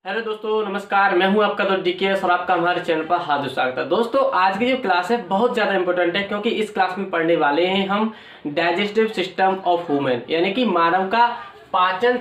Hello दोस्तों, नमस्कार। मैं हूं आपका दोस्त डीकेएस और आपका हमारे चैनल पर हार्दिक स्वागत है। दोस्तों, आज की जो क्लास है बहुत ज़्यादा इंपॉर्टेंट है क्योंकि इस क्लास में पढ़ने वाले हैं हम डाइजेस्टिव सिस्टम ऑफ ह्यूमन, यानी कि मानव का पाचन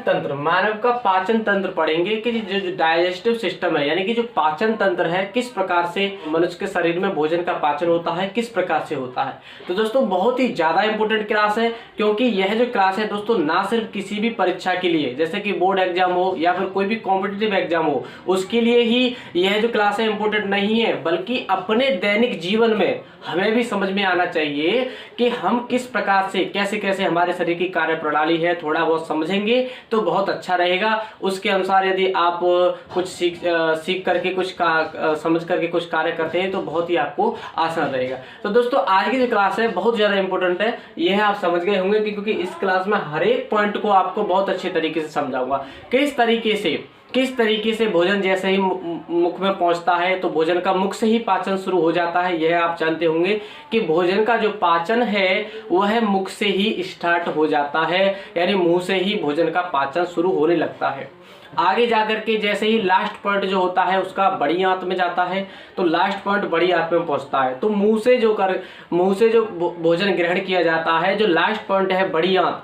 तंत्र पढ़ेंगे कि जो डाइजेस्टिव सिस्टम है, यानी कि जो पाचन तंत्र है, किस प्रकार से मनुष्य के शरीर में भोजन का पाचन होता है, किस प्रकार से होता है। तो दोस्तों, बहुत ही ज्यादा इंपॉर्टेंट क्लास है क्योंकि यह जो क्लास है दोस्तों, ना सिर्फ किसी भी परीक्षा के लिए, जैसे कि बोर्ड एग्जाम हो या फिर कोई भी कॉम्पिटिटिव एग्जाम हो, उसके लिए ही यह जो क्लास है इंपॉर्टेंट नहीं है, बल्कि अपने दैनिक जीवन में हमें भी समझ में आना चाहिए कि हम किस प्रकार से कैसे कैसे हमारे शरीर की कार्य प्रणाली है, थोड़ा बहुत समझेंगे तो बहुत अच्छा रहेगा। उसके अनुसार यदि आप कुछ सीख करके कुछ समझ करके कुछ कार्य करते हैं तो बहुत ही आपको आसान रहेगा। तो दोस्तों, आज की जो क्लास है बहुत ज्यादा इंपॉर्टेंट है, यह आप समझ गए होंगे क्योंकि इस क्लास में हर एक पॉइंट को आपको बहुत अच्छे तरीके से समझाऊंगा। किस तरीके से भोजन जैसे ही मुख में पहुंचता है तो भोजन का मुख से ही पाचन शुरू हो जाता है। यह आप जानते होंगे कि भोजन का जो पाचन है वह मुख से ही स्टार्ट हो जाता है, यानी मुंह से ही भोजन का पाचन शुरू होने लगता है। आगे जाकर के जैसे ही लास्ट पॉइंट जो होता है उसका बड़ी आंत में जाता है, तो लास्ट पॉइंट बड़ी आंत में पहुंचता है। तो मुंह से जो भोजन ग्रहण किया जाता है, जो लास्ट पॉइंट है बड़ी आंत,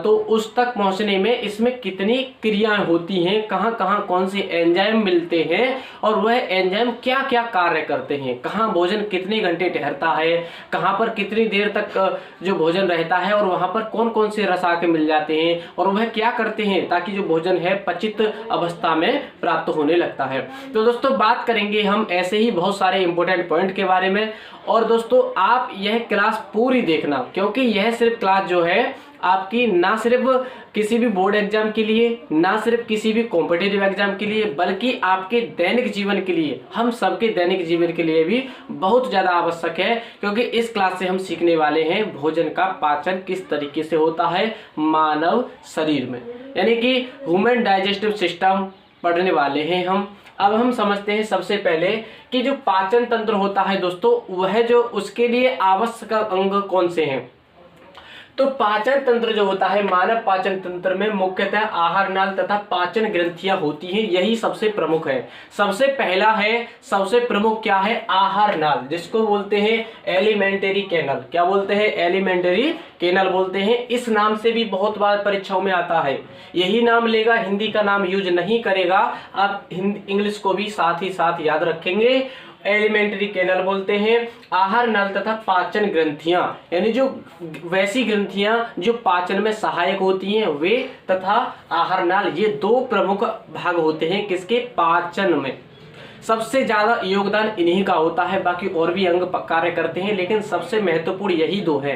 तो उस तक पहुंचने में इसमें कितनी क्रियाएं होती हैं, कहां कहां कौन से एंजाइम मिलते हैं और वह एंजाइम क्या क्या कार्य करते हैं, कहां भोजन कितने घंटे ठहरता है, कहां पर कितनी देर तक जो भोजन रहता है और वहां पर कौन कौन से रस आके मिल जाते हैं और वह क्या करते हैं ताकि जो भोजन है पचित अवस्था में प्राप्त होने लगता है। तो दोस्तों, बात करेंगे हम ऐसे ही बहुत सारे इंपॉर्टेंट पॉइंट के बारे में। और दोस्तों, आप यह क्लास पूरी देखना क्योंकि यह सिर्फ क्लास जो है आपकी ना सिर्फ किसी भी बोर्ड एग्जाम के लिए, ना सिर्फ किसी भी कॉम्पिटिटिव एग्जाम के लिए, बल्कि आपके दैनिक जीवन के लिए, हम सबके दैनिक जीवन के लिए भी बहुत ज्यादा आवश्यक है क्योंकि इस क्लास से हम सीखने वाले हैं भोजन का पाचन किस तरीके से होता है मानव शरीर में, यानी कि ह्यूमन डाइजेस्टिव सिस्टम पढ़ने वाले हैं हम। अब हम समझते हैं सबसे पहले कि जो पाचन तंत्र होता है दोस्तों, वह जो उसके लिए आवश्यक अंग कौन से हैं। तो पाचन तंत्र जो होता है, मानव पाचन तंत्र में मुख्यतः आहार नाल तथा पाचन ग्रंथियां होती हैं, यही सबसे प्रमुख है। सबसे पहला है, सबसे प्रमुख क्या है, आहार नाल, जिसको बोलते हैं एलिमेंटरी कैनल। क्या बोलते हैं, एलिमेंटरी कैनल बोलते हैं। इस नाम से भी बहुत बार परीक्षाओं में आता है, यही नाम लेगा, हिंदी का नाम यूज नहीं करेगा। आप इंग्लिश को भी साथ ही साथ याद रखेंगे। एलिमेंटरी कैनल बोलते हैं आहार नल तथा पाचन ग्रंथियां, यानी जो वैसी ग्रंथियां जो पाचन में सहायक होती हैं वे, तथा आहार नाल, ये दो प्रमुख भाग होते हैं किसके, पाचन में। सबसे ज्यादा योगदान इन्हीं का होता है, बाकी और भी अंग कार्य करते हैं लेकिन सबसे महत्वपूर्ण यही दो है।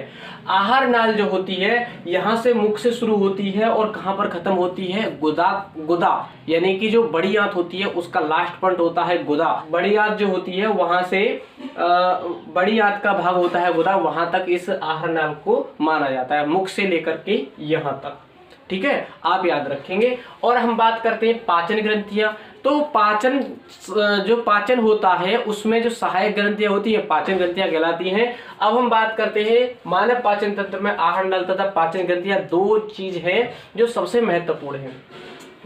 आहार नाल जो होती है यहाँ से मुख से शुरू होती है और कहाँ पर खत्म होती है, गुदा, यानी कि जो बड़ी आंत होती है उसका लास्ट पॉइंट होता है गुदा। बड़ी आंत जो होती है वहां से बड़ी आंत का भाग होता है गुदा, वहां तक इस आहार नाल को माना जाता है, मुख से लेकर के यहाँ तक। ठीक है, आप याद रखेंगे। और हम बात करते हैं पाचन ग्रंथियां। तो जो पाचन होता है उसमें जो सहायक ग्रंथियां होती हैं पाचन ग्रंथियां कहलाती हैं। अब हम बात करते हैं मानव पाचन तंत्र में आहार नल तथा पाचन ग्रंथियां, दो चीज है जो सबसे महत्वपूर्ण है,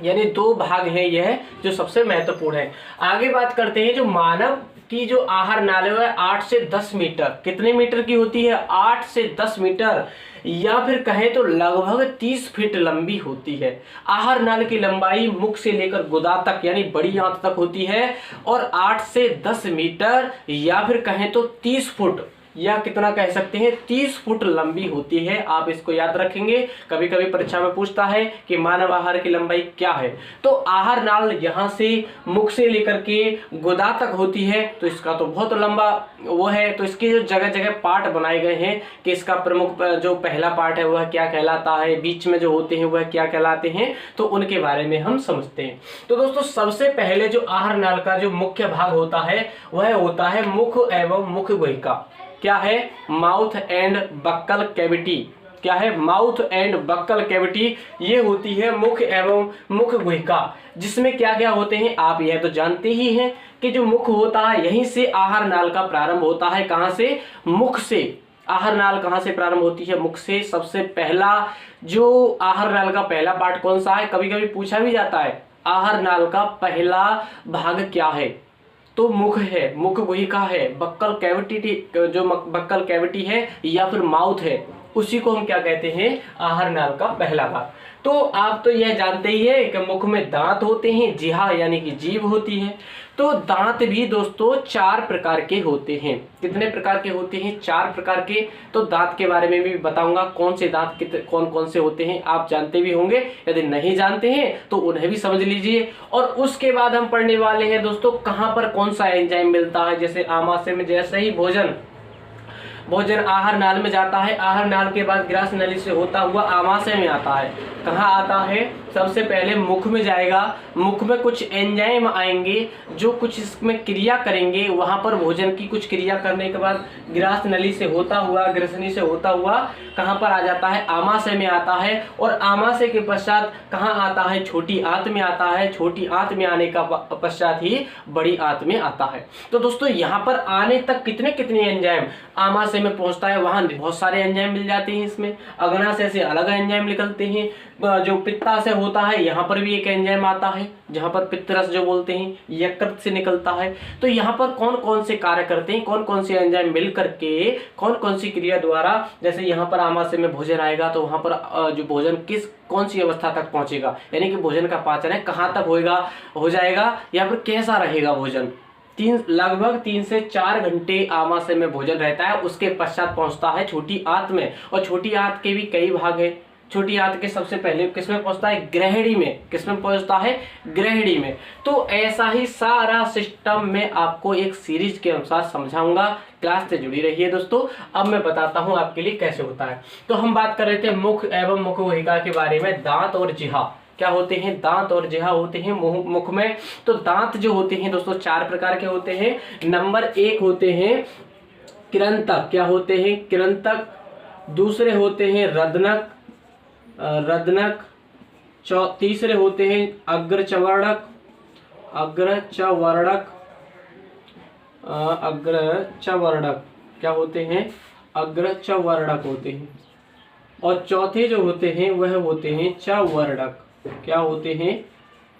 यानी दो भाग हैं यह जो सबसे महत्वपूर्ण है। आगे बात करते हैं जो मानव की जो आहार नाली है 8 से 10 मीटर, कितने मीटर की होती है, 8 से 10 मीटर, या फिर कहें तो लगभग 30 फीट लंबी होती है। आहार नाल की लंबाई मुख से लेकर गुदा तक यानी बड़ी आंत तक होती है और 8 से 10 मीटर या फिर कहें तो 30 फुट, या कितना कह सकते हैं 30 फुट लंबी होती है। आप इसको याद रखेंगे, कभी कभी परीक्षा में पूछता है कि मानव आहार की लंबाई क्या है। तो आहार नाल यहाँ से मुख से लेकर के गुदा तक होती है, तो इसका तो बहुत लंबा वो है। तो इसके जो जगह जगह पार्ट बनाए गए हैं कि इसका प्रमुख जो पहला पार्ट है वह क्या कहलाता है, बीच में जो होते हैं वह क्या कहलाते हैं, तो उनके बारे में हम समझते हैं। तो दोस्तों, सबसे पहले जो आहार नाल का जो मुख्य भाग होता है वह होता है मुख एवं मुख गुहिका। क्या है, माउथ एंड बक्कल कैविटी। क्या है, माउथ एंड बक्कल कैविटी, ये होती है मुख एवं मुख गुहिका, जिसमें क्या क्या होते हैं आप यह तो जानते ही हैं कि जो मुख होता है यहीं से आहार नाल का प्रारंभ होता है। कहां से, मुख से। आहार नाल कहां से प्रारंभ होती है, मुख से। सबसे पहला जो आहार नाल का पहला पार्ट कौन सा है, कभी कभी पूछा भी जाता है, आहार नाल का पहला भाग क्या है? तो मुख है, मुख गुहिका है, बक्कल कैविटी, जो बक्कल कैविटी है या फिर माउथ है, उसी को हम क्या कहते हैं? आहार नाल का पहला भाग। तो आप तो यह जानते ही है कि मुख में दांत होते हैं, जिह्वा यानी कि जीभ होती है। तो दांत भी दोस्तों 4 प्रकार के होते हैं। कितने प्रकार के होते हैं? 4 प्रकार के। तो दांत के बारे में भी बताऊंगा, कौन से दांत कौन कौन से होते हैं, आप जानते भी होंगे। यदि नहीं जानते हैं तो उन्हें भी समझ लीजिए। और उसके बाद हम पढ़ने वाले हैं दोस्तों कहां पर कौन सा एंजाइम मिलता है। जैसे आमाशय में जैसे ही भोजन आहार नाल में जाता है, आहार नाल के बाद ग्रास नली से होता हुआ आमाशय में आता है। कहाँ आता है? सबसे पहले मुख में जाएगा। मुख में कुछ एंजाइम आएंगे जो कुछ इसमें क्रिया करेंगे। वहां पर भोजन की कुछ क्रिया करने के बाद ग्रास नली से होता हुआ, ग्रसनी से होता हुआ कहाँ पर आ जाता है? आमाशय में आता है। और आमाशय के पश्चात कहाँ आता है? छोटी आंत में आता है। छोटी आंत में आने का पश्चात ही बड़ी आंत में आता है। तो दोस्तों यहाँ पर आने तक कितने कितने एंजाइम आमाशय में पहुंचता है, वहां बहुत सारे एंजाइम मिल जाते हैं। इसमें अग्नाशय से अलग एंजाइम निकलते हैं। जो पित्ताशय होता है यहाँ पर भी एक एंजाइम आता है, जहां पर पित्तरस जो बोलते हैं यकृत से निकलता है। तो यहाँ पर कौन कौन से कार्य करते हैं, कौन कौन से एंजाइम मिल करके कौन कौन सी क्रिया द्वारा, जैसे यहाँ पर आमाशय में भोजन आएगा तो वहां पर जो भोजन कौन सी अवस्था तक पहुंचेगा, यानी कि भोजन का पाचन है कहाँ तक हो जाएगा या फिर कैसा रहेगा भोजन। लगभग 3 से 4 घंटे आमाशय में भोजन रहता है। उसके पश्चात पहुंचता है छोटी आंत में। और छोटी आंत के भी कई भाग हैं। छोटी आंत के सबसे पहले किसमें पहुंचता है? ग्रहणी में। किसमें पहुंचता है? ग्रहणी में। तो ऐसा ही सारा सिस्टम में आपको एक सीरीज के अनुसार समझाऊंगा। क्लास से जुड़ी रहिए दोस्तों। अब मैं बताता हूं आपके लिए कैसे होता है। तो हम बात कर रहे थे मुख एवं मुख गुहिका के बारे में। दांत और जिह्वा क्या होते हैं? दांत और जिह्वा होते हैं मुख में। तो दांत जो होते हैं दोस्तों 4 प्रकार के होते हैं। नंबर 1 होते हैं कृंतक। क्या होते हैं? कृंतक। दूसरे होते हैं रदनक। तीसरे होते हैं अग्रचवर्णक। क्या होते हैं? अग्रचवर्णक होते हैं। और चौथे जो होते हैं वह होते हैं चवर्णक। क्या होते हैं?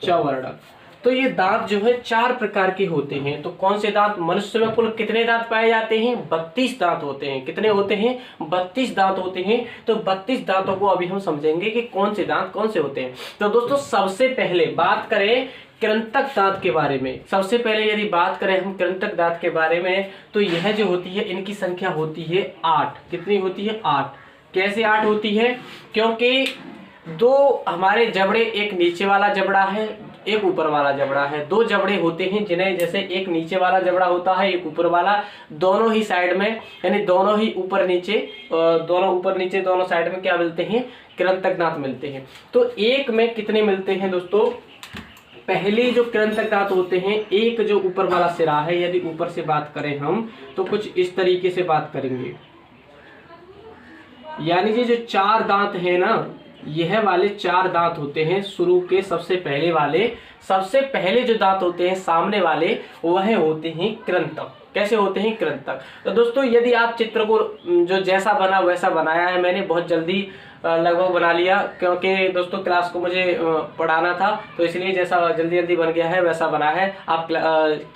चवर्णक। तो ये दांत जो है 4 प्रकार के होते हैं। तो कौन से दांत? मनुष्य में कुल कितने दांत पाए जाते हैं? 32 दांत होते हैं। कितने होते हैं? 32 दांत होते हैं। तो 32 दांतों को अभी हम समझेंगे कि कौन से दांत कौन से होते हैं। तो दोस्तों सबसे पहले बात करें कृंतक दांत के बारे में। सबसे पहले यदि बात करें हम कृंतक दांत के बारे में, तो यह जो होती है इनकी संख्या होती है 8। कितनी होती है? 8। कैसे 8 होती है? क्योंकि 2 हमारे जबड़े, एक नीचे वाला जबड़ा है, एक ऊपर वाला जबड़ा है। 2 जबड़े होते हैं जिन्हें, जैसे एक नीचे वाला जबड़ा होता है, एक ऊपर वाला, दोनों ही साइड में, यानी दोनों ही ऊपर नीचे दोनों साइड में क्या मिलते हैं? कृंतक दांत मिलते हैं। तो एक में कितने मिलते हैं दोस्तों? पहले जो कृंतक दांत होते हैं, एक जो ऊपर वाला सिरा है, यदि ऊपर से बात करें हम तो कुछ इस तरीके से बात करेंगे। यानी कि जो 4 दांत है ना, यह वाले 4 दांत होते हैं शुरू के। सबसे पहले जो दांत होते हैं सामने वाले, वह होते हैं कृंतक। कैसे होते हैं? कृंतक। तो दोस्तों यदि आप चित्र को जो जैसा बना वैसा बनाया है, मैंने बहुत जल्दी लगभग बना लिया, क्योंकि दोस्तों क्लास को मुझे पढ़ाना था, तो इसलिए जैसा जल्दी बन गया है वैसा बना है। आप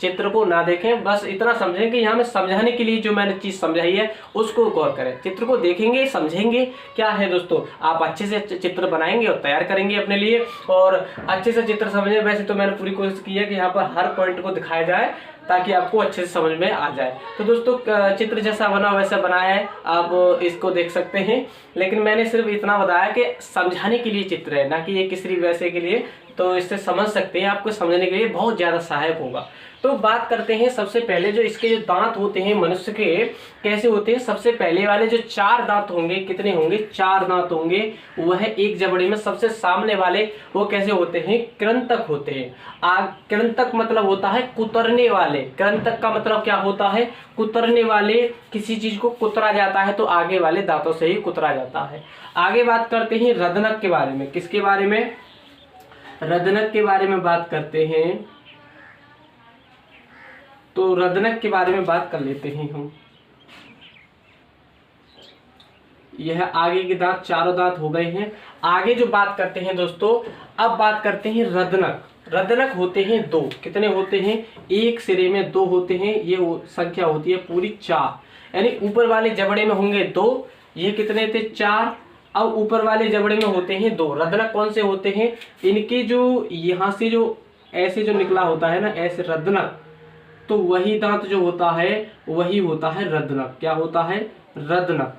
चित्र को ना देखें, बस इतना समझें कि यहाँ में समझाने के लिए जो मैंने चीज़ समझाई है उसको गौर करें। चित्र को देखेंगे, समझेंगे क्या है दोस्तों, आप अच्छे से चित्र बनाएंगे और तैयार करेंगे अपने लिए, और अच्छे से चित्र समझें। वैसे तो मैंने पूरी कोशिश की है कि यहाँ पर हर पॉइंट को दिखाया जाए ताकि आपको अच्छे से समझ में आ जाए। तो दोस्तों चित्र जैसा बना वैसा बनाया है, आप इसको देख सकते हैं। लेकिन मैंने सिर्फ इतना बताया कि समझाने के लिए चित्र है, ना कि ये किसी वैसे के लिए। तो इससे समझ सकते हैं, आपको समझने के लिए बहुत ज़्यादा सहायक होगा। तो बात करते हैं सबसे पहले जो इसके जो दांत होते हैं मनुष्य के, कैसे होते हैं। सबसे पहले वाले जो 4 दांत होंगे, कितने होंगे? 4 दांत होंगे। वह एक जबड़े में सबसे सामने वाले, वो कैसे होते हैं? कृंतक होते हैं। कृंतक मतलब होता है कुतरने वाले। कृंतक का मतलब क्या होता है? कुतरने वाले। किसी चीज को कुतरा जाता है तो आगे वाले दांतों से ही कुतरा जाता है। आगे बात करते हैं रदनक के बारे में। किसके बारे में? रदनक के बारे में बात करते हैं। तो रदनक के बारे में बात कर लेते हैं हम। यह आगे के दांत, 4 दांत हो गए हैं। आगे जो बात करते हैं दोस्तों, अब बात करते हैं रदनक। रदनक होते हैं 2। कितने होते हैं? एक सिरे में 2 होते हैं, ये संख्या होती है पूरी 4। यानी ऊपर वाले जबड़े में होंगे 2, ये कितने थे? 4। अब ऊपर वाले जबड़े में होते हैं 2। रदनक कौन से होते हैं? इनके जो यहाँ से जो ऐसे जो निकला होता है ना, ऐसे रदनक, तो वही दांत जो होता है वही होता है रदनक। क्या होता है? रदनक।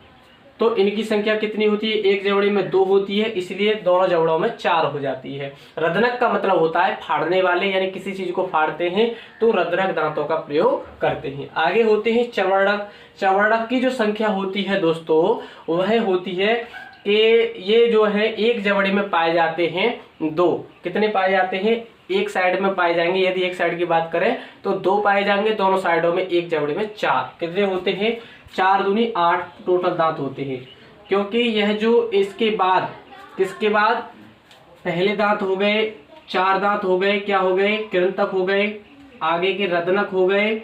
तो इनकी संख्या कितनी होती है? एक जबड़े में 2 होती है, इसलिए दोनों जबड़ों में 4 हो जाती है। रदनक का मतलब होता है फाड़ने वाले, यानी किसी चीज को फाड़ते हैं तो रदनक दांतों का प्रयोग करते हैं। आगे होते हैं चवर्णक। चवर्णक की जो संख्या होती है दोस्तों, वह होती है कि ये जो है एक जबड़े में पाए जाते हैं 2। कितने पाए जाते हैं? एक साइड में पाए जाएंगे। यदि एक साइड की बात करें तो 2 पाए जाएंगे, दोनों साइडों में एक जबड़े में 4। कितने होते हैं? 4 दूनी 8 टोटल दांत होते हैं। क्योंकि यह जो इसके बाद, किसके बाद? पहले दांत हो गए, 4 दांत हो गए, क्या हो गए? कृंतक हो गए, आगे के रदनक हो गए।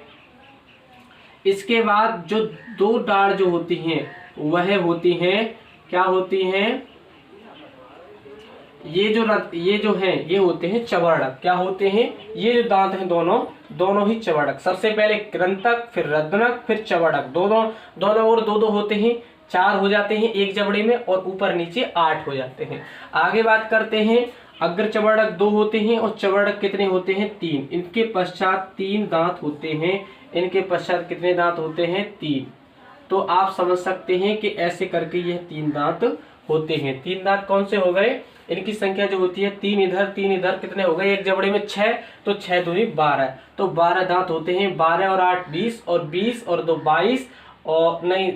इसके बाद जो 2 डाढ़ जो होती हैं वह होती हैं, क्या होती हैं? ये जो हैं ये होते हैं चवर्णक। क्या होते हैं? ये जो दांत हैं दोनों ही चवर्णक। सबसे पहले कृंतक, फिर रदनक, फिर चवर्णक। दोनों और 2 होते हैं, 4 हो जाते हैं एक जबड़े में, और ऊपर नीचे 8 हो जाते हैं। आगे बात करते हैं, अग्र चवर्णक 2 होते हैं और चवर्णक कितने होते हैं? 3। इनके पश्चात 3 दांत होते हैं। इनके पश्चात कितने दांत होते हैं? 3। तो आप समझ सकते हैं कि ऐसे करके यह 3 दांत होते हैं। 3 दांत कौन से हो गए? इनकी संख्या जो होती है 3 इधर 3 इधर, कितने हो गए? एक जबड़े में 6, तो 6 दूनी 12, तो 12 दांत होते हैं। 12 और 8 20, और 20 और 2 22, और नहीं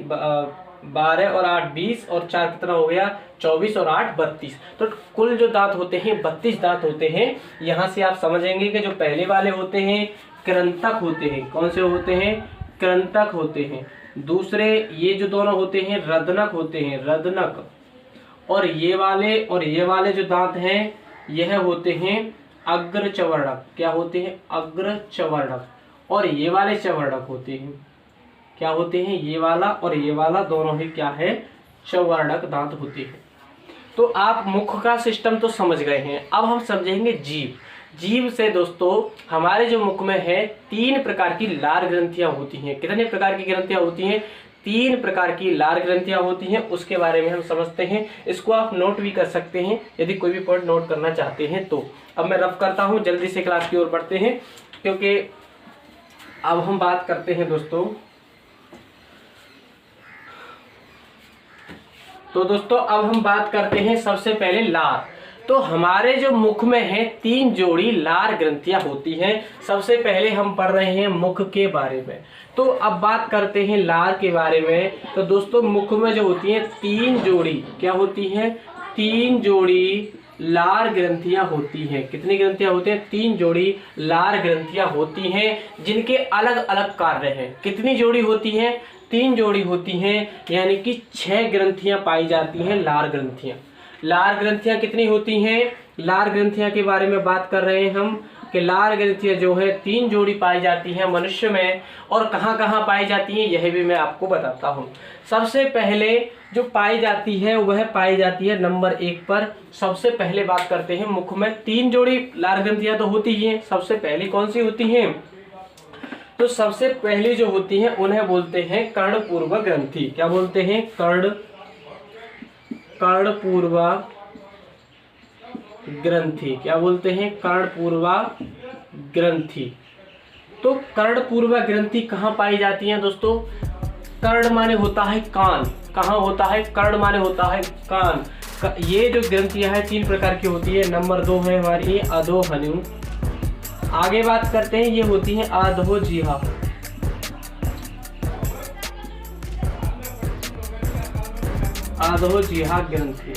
12 और 8 20, और 4 कितना हो गया? 24, और 8 32। तो कुल जो दांत होते हैं 32 दांत होते हैं। यहाँ से आप समझेंगे कि जो पहले वाले होते हैं कृंतक होते हैं। कौन से होते हैं? कृंतक होते हैं। दूसरे ये जो दोनों होते हैं रदनक होते हैं, रदनक। और ये वाले जो दांत हैं यह होते हैं अग्र चवर्णक। क्या होते हैं? अग्र चवर्णक। और ये वाले चवर्णक होते हैं, क्या होते हैं? ये वाला और ये वाला दोनों ही क्या है? चवर्णक दांत होते हैं। तो आप मुख का सिस्टम तो समझ गए हैं। अब हम समझेंगे जीभ। जीभ से दोस्तों हमारे जो मुख में है 3 प्रकार की लार ग्रंथियां होती हैं। कितने प्रकार की ग्रंथियां होती हैं? 3 प्रकार की लार ग्रंथियां होती हैं। उसके बारे में हम समझते हैं। इसको आप नोट भी कर सकते हैं यदि कोई भी पॉइंट नोट करना चाहते हैं तो। अब मैं रफ करता हूं, जल्दी से क्लास की ओर बढ़ते हैं, क्योंकि अब हम बात करते हैं दोस्तों। तो दोस्तों अब हम बात करते हैं सबसे पहले लार। तो हमारे जो मुख में है 3 जोड़ी लार ग्रंथियां होती हैं। सबसे पहले हम पढ़ रहे हैं मुख के बारे में। तो अब बात करते हैं लार के बारे में। तो दोस्तों मुख में जो होती हैं 3 जोड़ी, क्या होती हैं? 3 जोड़ी लार ग्रंथियां होती हैं। कितनी ग्रंथियां होती हैं? 3 जोड़ी लार ग्रंथियां होती हैं, जिनके अलग अलग कार्य हैं। कितनी जोड़ी होती हैं? 3 जोड़ी होती हैं, यानी कि 6 ग्रंथियां पाई जाती हैं लार ग्रंथियां। लार ग्रंथियां कितनी होती हैं? लार ग्रंथियां के बारे में बात कर रहे हैं हम कि लार ग्रंथियां जो है 3 जोड़ी पाई जाती हैं मनुष्य में। और कहाँ कहाँ पाई जाती हैं यह भी मैं आपको बताता हूँ। सबसे पहले जो पाई जाती है वह पाई जाती है नंबर 1 पर। सबसे पहले बात करते हैं मुख में 3 जोड़ी लार ग्रंथियां तो होती ही हैं। सबसे पहली कौन सी होती हैं? तो सबसे पहली जो होती हैं उन्हें बोलते हैं कर्णपूर्व ग्रंथि। क्या बोलते हैं? कर्णपूर्वा ग्रंथि। क्या बोलते हैं? कर्णपूर्वा ग्रंथि। तो कर्णपूर्वा ग्रंथि कहाँ पाई जाती है दोस्तों? कर्ण माने होता है कान। कहाँ होता है? कर्ण माने होता है कान। ये जो ग्रंथियां हैं 3 प्रकार की होती है। नंबर 2 है हमारी अधोहनु। आगे बात करते हैं, ये होती है अधोजिह्वा। अधोजिह्वा ग्रंथि।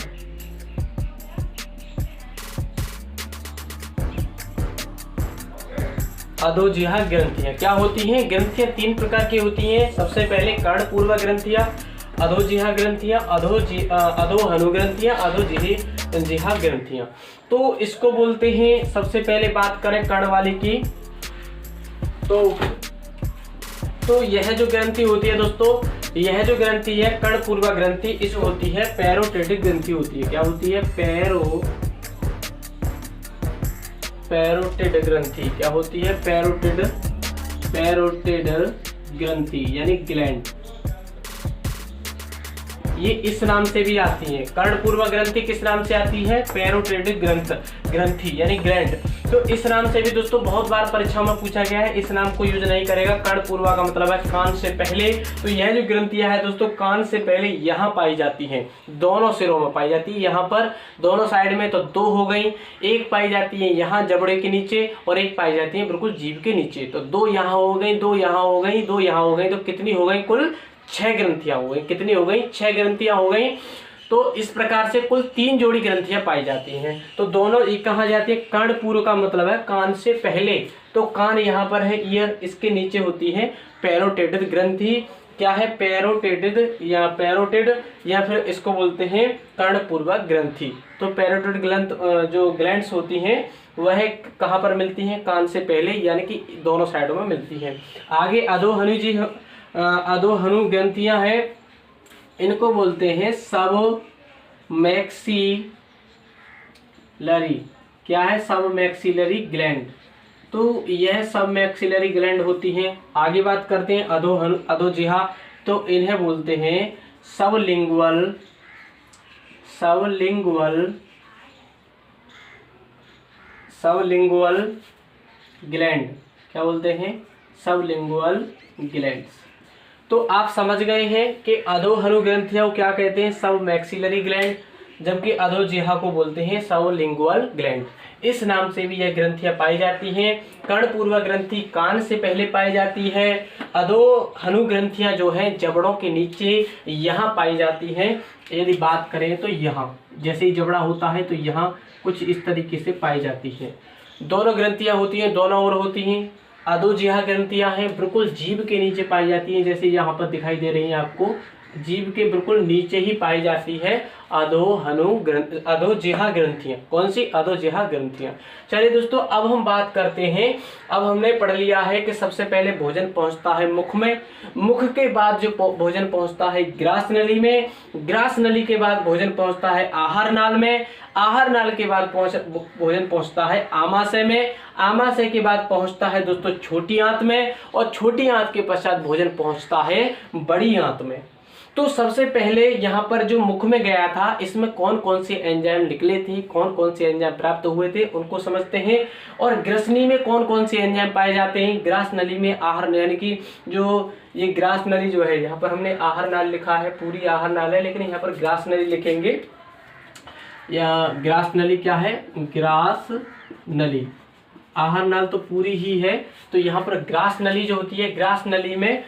अधोजिह्वा ग्रंथियां क्या होती हैं? ग्रंथियां 3 प्रकार की होती हैं। सबसे पहले कर्णपूर्व ग्रंथियां, अधोजिह्वा ग्रंथियां, अधोहनु ग्रंथियां, अधोजिह्वा ग्रंथियां। तो इसको बोलते हैं, सबसे पहले बात करें कर्ण वाली की, तो यह जो ग्रंथि होती है दोस्तों, यह जो ग्रंथि है कर्णपूर्वा ग्रंथि, इस होती है पैरोटिडिक ग्रंथि होती है। क्या होती है? पैरोटिडिक पैरोटिड ग्रंथि क्या होती है? पैरोटिड ग्रंथि यानी ग्लैंड, ये इस नाम से भी आती है। कर्णपूर्व ग्रंथि किस नाम से आती है? पैरोटिड ग्रंथि यानी ग्लैंड। तो इस नाम से भी दोस्तों बहुत बार परीक्षा में पूछा गया है, इस नाम को यूज नहीं करेगा। कर्णपूर्वा का मतलब है कान से पहले। तो यह जो ग्रंथियां है दोस्तों कान से पहले यहाँ पाई जाती हैं, दोनों सिरों में पाई जाती है। यहाँ पर दोनों साइड में तो 2 हो गई, एक पाई जाती है यहाँ जबड़े के नीचे और एक पाई जाती है बिल्कुल जीभ के नीचे। तो 2 यहाँ हो गई, 2 यहाँ हो गई, 2 यहाँ हो गई, तो कितनी हो गई? कुल 6 ग्रंथियां हो गई। कितनी हो गई? 6 ग्रंथियां हो गई। तो इस प्रकार से कुल 3 जोड़ी ग्रंथियां पाई जाती हैं। तो दोनों एक कहाँ जाती है? कर्णपूर्व का मतलब है कान से पहले। तो कान यहाँ पर है, ईयर इसके नीचे होती है पैरोटिड ग्रंथि। क्या है? पैरोटिड या फिर इसको बोलते हैं कर्णपूर्व ग्रंथि। तो पैरोटिड जो ग्लैंड्स होती हैं वह कहाँ पर मिलती हैं? कान से पहले यानी कि दोनों साइडों में मिलती हैं। आगे अधोहनु ग्रंथियां हैं, इनको बोलते हैं सब मैक्सिलरी। क्या है? सब मैक्सिलरी ग्लैंड। तो यह सब मैक्सिलरी ग्लैंड होती हैं। आगे बात करते हैं अधोजिह्वा, तो इन्हें बोलते हैं सबलिंगुअल ग्लैंड। क्या बोलते हैं? Sublingual glands. तो आप समझ गए हैं कि अधोहनु ग्रंथियों को क्या कहते हैं? सब मैक्सिलरी ग्लैंड, जबकि अधोजिह्वा को बोलते हैं सबलिंगुअल ग्लैंड। इस नाम से भी यह ग्रंथियां पाई जाती हैं। कर्णपूर्व ग्रंथि कान से पहले पाई जाती है। अधोहनु ग्रंथियां जो हैं जबड़ों के नीचे यहाँ पाई जाती हैं। यदि बात करें तो यहाँ जैसे ही जबड़ा होता है तो यहाँ कुछ इस तरीके से पाई जाती है। दोनों ग्रंथियां होती हैं, दोनों ओर होती हैं। अधोजिह्वा ग्रंथियां हैं बिल्कुल जीभ के नीचे पाई जाती हैं, जैसे यहाँ पर दिखाई दे रही हैं आपको, जीभ के बिल्कुल नीचे ही पाई जाती है अधोजिह्वा ग्रंथियां। कौन सी? अधोजिह्वा ग्रंथियां। चलिए दोस्तों अब हम बात करते हैं। अब हमने पढ़ लिया है कि सबसे पहले भोजन पहुंचता है मुख में, मुख के बाद जो भोजन पहुंचता है ग्रास नली में, ग्रास नली के बाद भोजन पहुंचता है आहार नाल में, आहार नाल के बाद भोजन पहुंचता है आमाशय में, आमाशय के बाद पहुंचता है दोस्तों छोटी आंत में, और छोटी आंत के पश्चात भोजन पहुंचता है बड़ी आंत में। तो सबसे पहले यहाँ पर जो मुख में गया था इसमें कौन कौन से एंजाइम निकले थे, कौन कौन से एंजाइम प्राप्त हुए थे, उनको समझते हैं। और ग्रसनी में कौन कौन से एंजाइम पाए जाते हैं? ग्रास नली में आहार, यानी कि जो ये ग्रास नली जो है, यहाँ पर हमने आहार नाल लिखा है, पूरी आहार नाल है, लेकिन यहाँ पर ग्रास नली लिखेंगे। या ग्रास नली क्या है? ग्रास नली, आहार नाल तो पूरी ही है। तो यहाँ पर ग्रास नली जो होती है, ग्रास नली में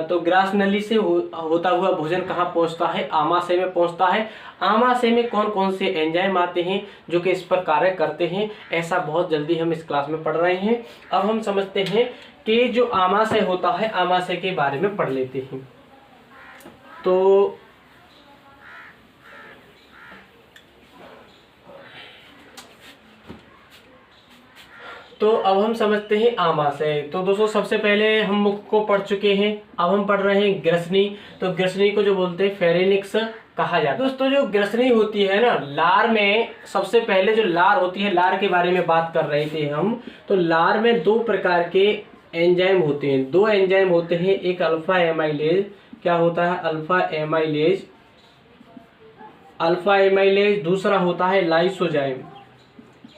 तो ग्रास नली से होता हुआ भोजन कहाँ पहुँचता है? आमाशय में पहुँचता है। आमाशय में कौन कौन से एंजाइम आते हैं जो कि इस पर कार्य करते हैं, ऐसा बहुत जल्दी हम इस क्लास में पढ़ रहे हैं। अब हम समझते हैं कि जो आमाशय होता है, आमाशय के बारे में पढ़ लेते हैं। तो अब हम समझते हैं आमाशय। तो दोस्तों सबसे पहले हम मुख को पढ़ चुके हैं, अब हम पढ़ रहे हैं ग्रसनी। तो ग्रसनी को जो बोलते हैं फेरेनिक्स कहा जाता है। दोस्तों जो ग्रसनी होती है ना, लार में सबसे पहले जो लार होती है, लार के बारे में बात कर रहे थे हम। तो लार में 2 प्रकार के एंजाइम होते हैं, 2 एंजाइम होते हैं। एक अल्फा एमाइलेज, क्या होता है? Alpha amylase. दूसरा होता है लाइसोजाइम।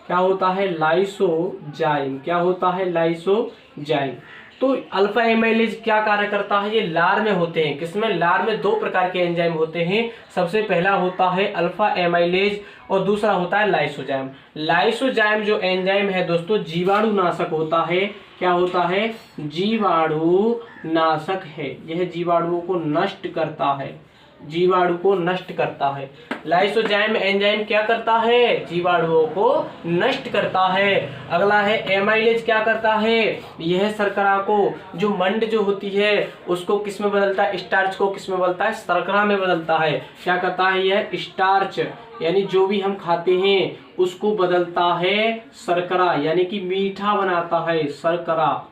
क्या होता है? लाइसोजाइम। क्या होता है? लाइसोजाइम। तो अल्फा एमाइलेज क्या कार्य करता है? ये लार में होते हैं। किसमें? लार में 2 प्रकार के एंजाइम होते हैं। सबसे पहला होता है अल्फा एमाइलेज और दूसरा होता है लाइसोजाइम। लाइसोजाइम जो एंजाइम है दोस्तों जीवाणु नाशक होता है। क्या होता है? जीवाणु नाशक है। यह जीवाणुओं को नष्ट करता है, जीवाणु को नष्ट करता है। लाइसोजाइम एंजाइम क्या करता है? जीवाणुओं को नष्ट करता है। अगला है एमाइलेज, क्या करता है? यह शर्करा को, जो मंड जो होती है उसको किस में बदलता है? स्टार्च को किस में बदलता है? शर्करा में बदलता है। क्या करता है? यह स्टार्च यानी जो भी हम खाते हैं उसको बदलता है शर्करा, यानी कि मीठा बनाता है शर्करा।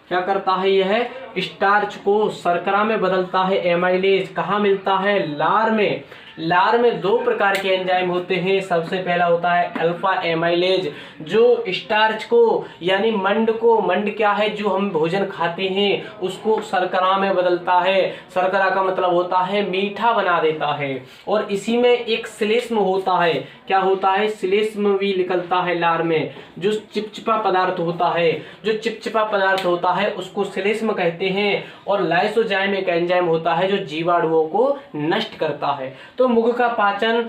क्या करता है? यह स्टार्च को शर्करा में बदलता है एमाइलेज। कहाँ मिलता है? लार में। लार में दो प्रकार के एंजाइम होते हैं। सबसे पहला होता है अल्फा एमाइलेज, जो स्टार्च को यानी मंड को, मंड क्या है? जो हम भोजन खाते हैं उसको शर्करा में बदलता है। शर्करा का मतलब होता है मीठा बना देता है। और इसी में एक श्लेष्म होता है। क्या होता है? श्लेष्म भी निकलता है लार में, जो चिपचिपा पदार्थ होता है। जो चिपचिपा पदार्थ होता है उसको श्लेष्म कहते हैं। और लाइसोजाइम एक एंजाइम होता है जो जीवाणुओं को नष्ट करता है। तो मुख का पाचन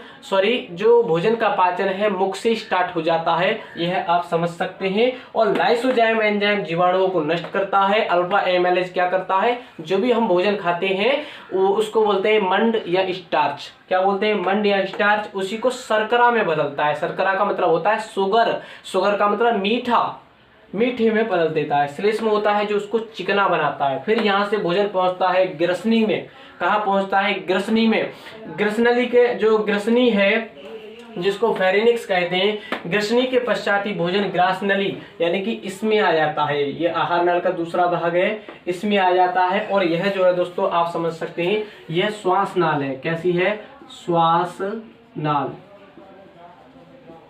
जो भोजन का पाचन है मुख से स्टार्ट हो जाता है, यह आप समझ सकते हैं। और लाइसोजाइम एंजाइम जीवाणुओं को नष्ट करता है। अल्फा एमाइलेज क्या करता है? जो भी हम भोजन खाते हैं वो उसको बोलते हैं मंड या स्टार्च। क्या बोलते हैं? मंड या स्टार्च। उसी को शर्करा में बदलता है। शर्करा का मतलब होता है शुगर। शुगर का मतलब मीठा, मीठे में बदल देता है। श्लेष्म होता है जो उसको चिकना बनाता है। फिर यहाँ से भोजन पहुंचता है ग्रसनी में। कहाँ पहुंचता है? ग्रसनी में। ग्रसनली के जो ग्रसनी है जिसको फेरिनिक्स कहते हैं, ग्रसनी के पश्चात ही भोजन ग्रासनली यानी कि इसमें आ जाता है। ये आहार नाल का दूसरा भाग है, इसमें आ जाता है। और यह जो है दोस्तों आप समझ सकते हैं यह श्वास नाल है। कैसी है? श्वास नाल।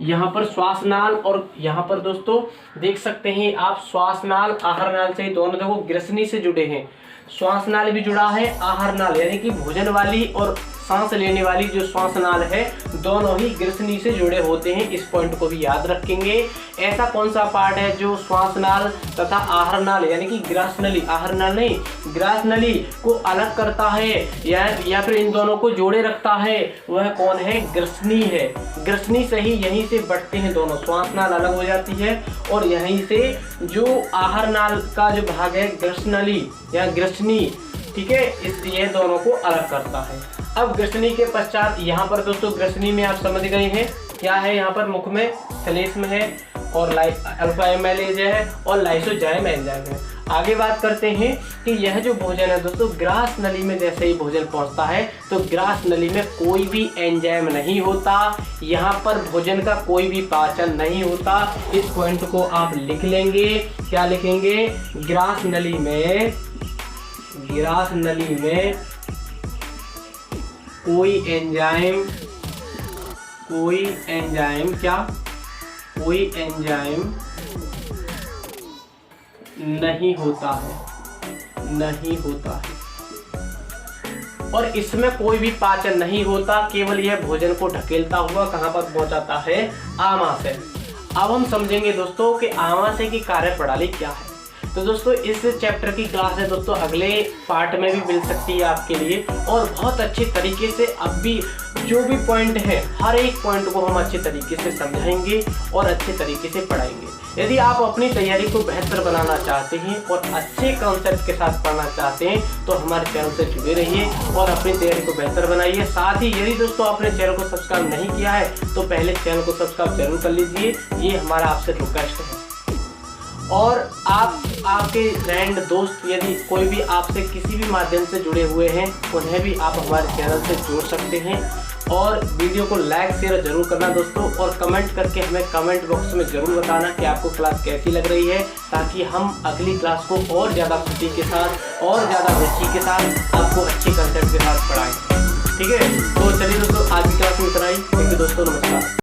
यहाँ पर श्वास नाल और यहाँ पर दोस्तों देख सकते हैं आप श्वास नाल आहार नाल से दोनों देखो ग्रसनी से जुड़े हैं। श्वास नाल भी जुड़ा है, आहार नाल यानी कि भोजन वाली और सांस लेने वाली जो श्वास नाल है दोनों ही ग्रसनी से जुड़े होते हैं। इस पॉइंट को भी याद रखेंगे। ऐसा कौन सा पार्ट है जो श्वास नाल तथा आहार नाल यानी कि ग्रासनली, आहार नाल नहीं, ग्रासनली को अलग करता है या फिर इन दोनों को जोड़े रखता है? वह कौन है? ग्रसनी है। ग्रसनी से ही यहीं से बढ़ते हैं दोनों। श्वास नाल अलग हो जाती है और यहीं से जो आहार नाल का जो भाग है ग्रसनली या ग्रसनी, ठीक है, ये दोनों को अलग करता है। अब ग्रसनी के पश्चात यहाँ पर दोस्तों ग्रसनी में आप समझ गए हैं क्या है? यहाँ पर मुख में श्लेष्म है और अल्फा एमाइलेज है और लाइसोजाइम एंजाइम है। आगे बात करते हैं कि यह जो भोजन है दोस्तों ग्रास नली में जैसे ही भोजन पहुंचता है तो ग्रास नली में कोई भी एंजाइम नहीं होता। यहाँ पर भोजन का कोई भी पाचन नहीं होता। इस पॉइंट को आप लिख लेंगे। क्या लिखेंगे? ग्रास नली में कोई एंजाइम नहीं होता है और इसमें कोई भी पाचन नहीं होता। केवल यह भोजन को ढकेलता हुआ कहां पर पहुंचाता है? आमाशय। अब हम समझेंगे दोस्तों कि आमाशय की कार्यप्रणाली क्या है। तो दोस्तों इस चैप्टर की क्लास है दोस्तों अगले पार्ट में भी मिल सकती है आपके लिए और बहुत अच्छे तरीके से अब भी जो भी पॉइंट है हर एक पॉइंट को हम अच्छे तरीके से समझाएंगे और अच्छे तरीके से पढ़ाएंगे। यदि आप अपनी तैयारी को बेहतर बनाना चाहते हैं और अच्छे कॉन्सेप्ट के साथ पढ़ना चाहते हैं तो हमारे चैनल से जुड़े रहिए और अपनी तैयारी को बेहतर बनाइए। साथ ही यदि दोस्तों आपने चैनल को सब्सक्राइब नहीं किया है तो पहले चैनल को सब्सक्राइब जरूर कर लीजिए। ये हमारा आपसे रिक्वेस्ट है। और आपके फ्रेंड दोस्त यदि कोई भी आपसे किसी भी माध्यम से जुड़े हुए हैं उन्हें भी आप हमारे चैनल से जोड़ सकते हैं। और वीडियो को लाइक शेयर जरूर करना दोस्तों और कमेंट करके हमें कमेंट बॉक्स में जरूर बताना कि आपको क्लास कैसी लग रही है, ताकि हम अगली क्लास को और ज़्यादा खुशी के साथ और ज़्यादा रुचि के साथ आपको अच्छे कंसेप्ट के साथ पढ़ाएं। ठीक है, तो चलिए दोस्तों आज की क्लास में इतना ही। थैंक यू दोस्तों, नमस्कार।